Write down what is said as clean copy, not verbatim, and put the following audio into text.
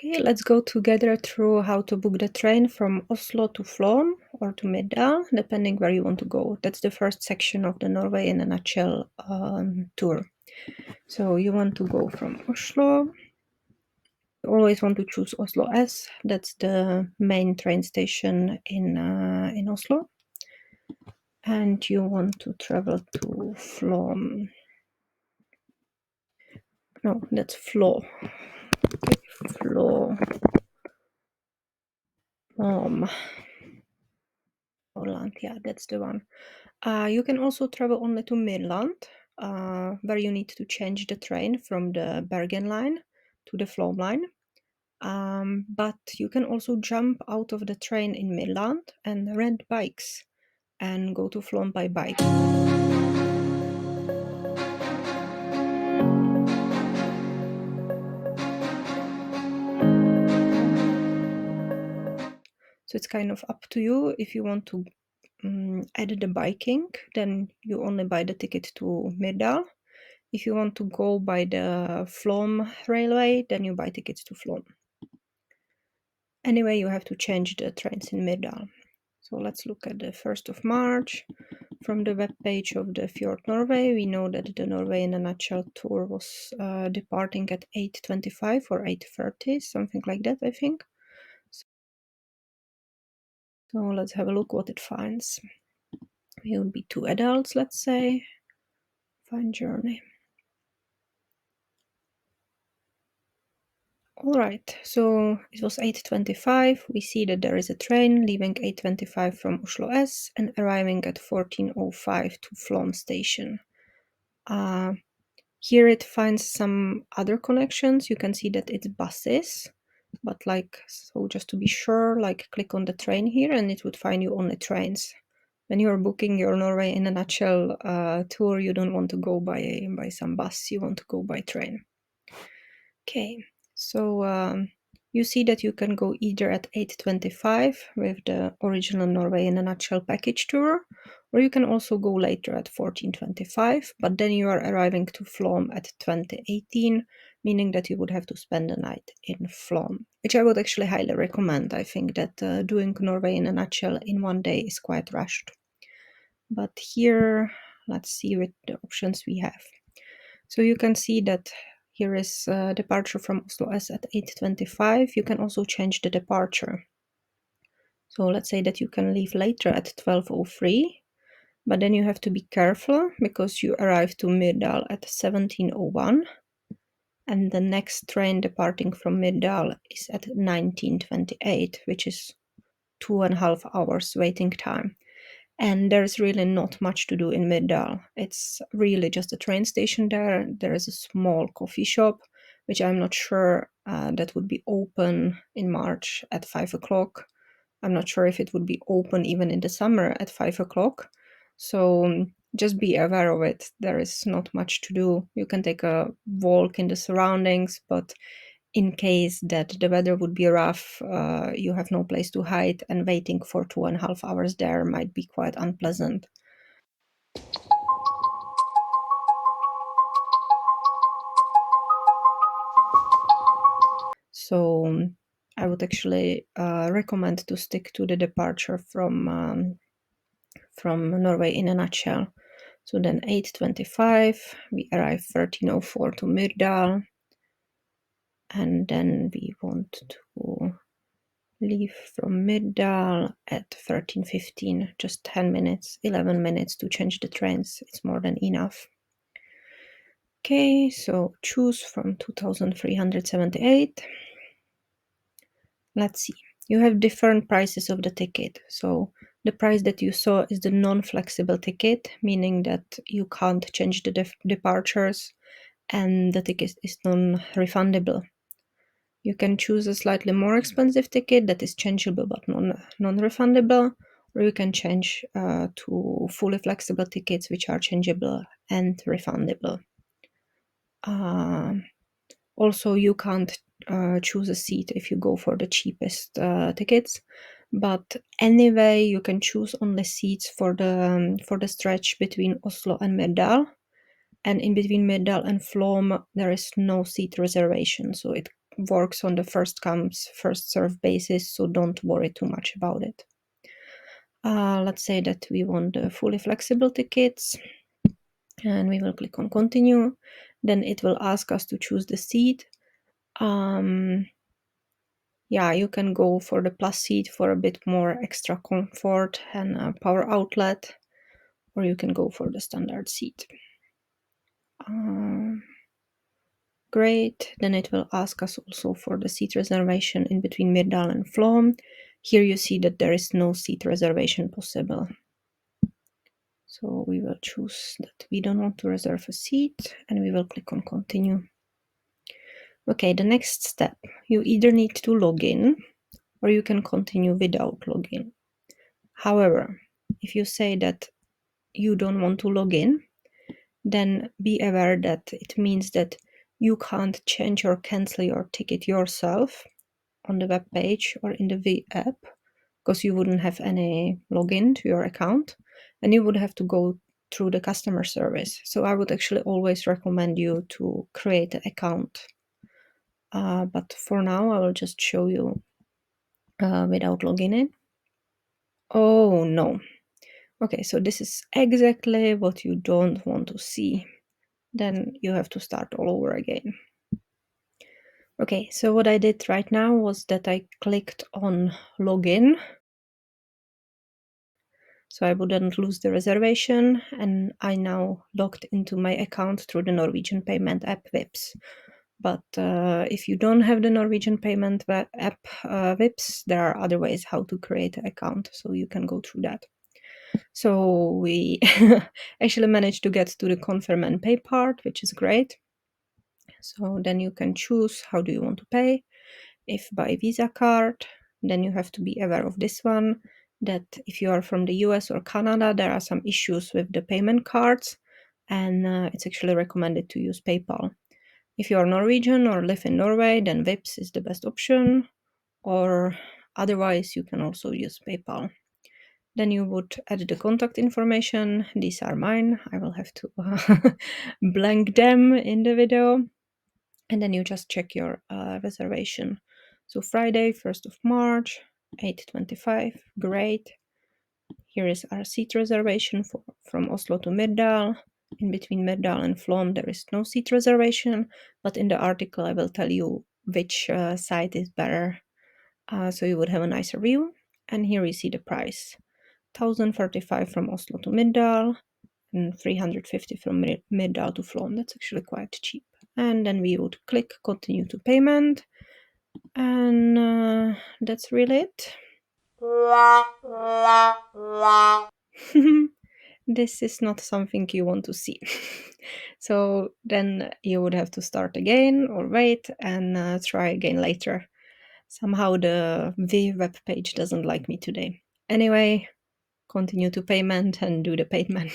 Okay, let's go together through how to book the train from Oslo to Flåm or to Middal, depending where you want to go. That's the first section of the Norway in a nutshell tour. So you want to go from Oslo. You always want to choose Oslo S. That's the main train station in Oslo. And you want to travel to Flåm. No, that's Flå. Okay, Flåm. Aurland, yeah, that's the one. You can also travel only to Midland, where you need to change the train from the Bergen line to the Flåm line. But you can also jump out of the train in Midland and rent bikes and go to Flåm by bike. So it's kind of up to you. If you want to add the biking, then you only buy the ticket to Middal. If you want to go by the Flåm Railway, then you buy tickets to Flåm. Anyway, you have to change the trains in Middal. So let's look at the 1st of March. From the web page of the Fjord Norway, we know that the Norway in a nutshell tour was departing at 8:25 or 8:30, something like that, I think. So let's have a look what it finds. It would be 2 adults, let's say. Find journey. All right, so it was 8:25. We see that there is a train leaving 8:25 from Oslo S and arriving at 14:05 to Flåm station. Here it finds some other connections. You can see that it's buses, but so just to be sure, click on the train here and it would find you only trains. When you are booking your Norway in a nutshell tour, you don't want to go by some bus, you want to go by train. Okay, so you see that you can go either at 8:25 with the original Norway in a nutshell package tour, or you can also go later at 14:25, but then you are arriving to Flåm at 20:18, meaning that you would have to spend the night in Flåm, which I would actually highly recommend. I think that doing Norway in a nutshell in one day is quite rushed. But here, let's see what the options we have. So you can see that here is departure from Oslo S at 8:25. You can also change the departure. So let's say that you can leave later at 12:03, but then you have to be careful because you arrive to Middal at 17:01, and the next train departing from Middal is at 19:28, which is 2.5 hours waiting time. And there's really not much to do in Middal. It's really just a train station there. There is a small coffee shop, which I'm not sure that would be open in March at 5 o'clock. I'm not sure if it would be open even in the summer at 5 o'clock. So just be aware of it. There is not much to do. You can take a walk in the surroundings, but in case that the weather would be rough, you have no place to hide, and waiting for 2.5 hours there might be quite unpleasant. So I would actually recommend to stick to the departure from Norway in a nutshell. So then 8:25, we arrive 13:04 to Myrdal, and then we want to leave from Middal at 13:15, just 10 minutes, 11 minutes to change the trains. It's more than enough. Okay, so choose from 2,378. Let's see. You have different prices of the ticket. So the price that you saw is the non-flexible ticket, meaning that you can't change the departures and the ticket is non-refundable. You can choose a slightly more expensive ticket that is changeable but non-refundable, or you can change to fully flexible tickets which are changeable and refundable. Also, you can't choose a seat if you go for the cheapest tickets, but anyway, you can choose only seats for the stretch between Oslo and Mirdal, and in between Mirdal and Flåm there is no seat reservation, so it works on the first comes, first served basis, so don't worry too much about it. Let's say that we want the fully flexible tickets, and we will click on continue. Then it will ask us to choose the seat. Yeah, you can go for the plus seat for a bit more extra comfort and a power outlet, or you can go for the standard seat. Great. Then it will ask us also for the seat reservation in between Myrdal and Flåm. Here you see that there is no seat reservation possible. So we will choose that we don't want to reserve a seat, and we will click on continue. Okay, the next step, you either need to log in or you can continue without login. However, if you say that you don't want to log in, then be aware that it means that you can't change or cancel your ticket yourself on the web page or in the V app, because you wouldn't have any login to your account, and you would have to go through the customer service. So I would actually always recommend you to create an account. But for now, I will just show you without logging in. Oh no. Okay, so this is exactly what you don't want to see. Then you have to start all over again. Okay, so what I did right now was that I clicked on login, so I wouldn't lose the reservation, and I now logged into my account through the Norwegian payment app Vipps. But if you don't have the Norwegian payment app Vipps, there are other ways how to create an account, so you can go through that. So we actually managed to get to the confirm and pay part, which is great. So then you can choose how do you want to pay. If by Visa card, then you have to be aware of this one, that if you are from the US or Canada, there are some issues with the payment cards, and it's actually recommended to use PayPal. If you are Norwegian or live in Norway, then Vipps is the best option, or otherwise you can also use PayPal. Then you would add the contact information. These are mine. I will have to blank them in the video. And then you just check your reservation. So Friday, 1st of March, 8:25. Great. Here is our seat reservation from Oslo to Myrdal. In between Myrdal and Flåm, there is no seat reservation, but in the article I will tell you which site is better, so you would have a nicer view. And here you see the price. 1,035 from Oslo to Myrdal and 350 from Myrdal to Flåm. That's actually quite cheap. And then we would click continue to payment, and that's really it. This is not something you want to see. So then you would have to start again or wait and try again later. Somehow the V web page doesn't like me today. Anyway, continue to payment and do the payment.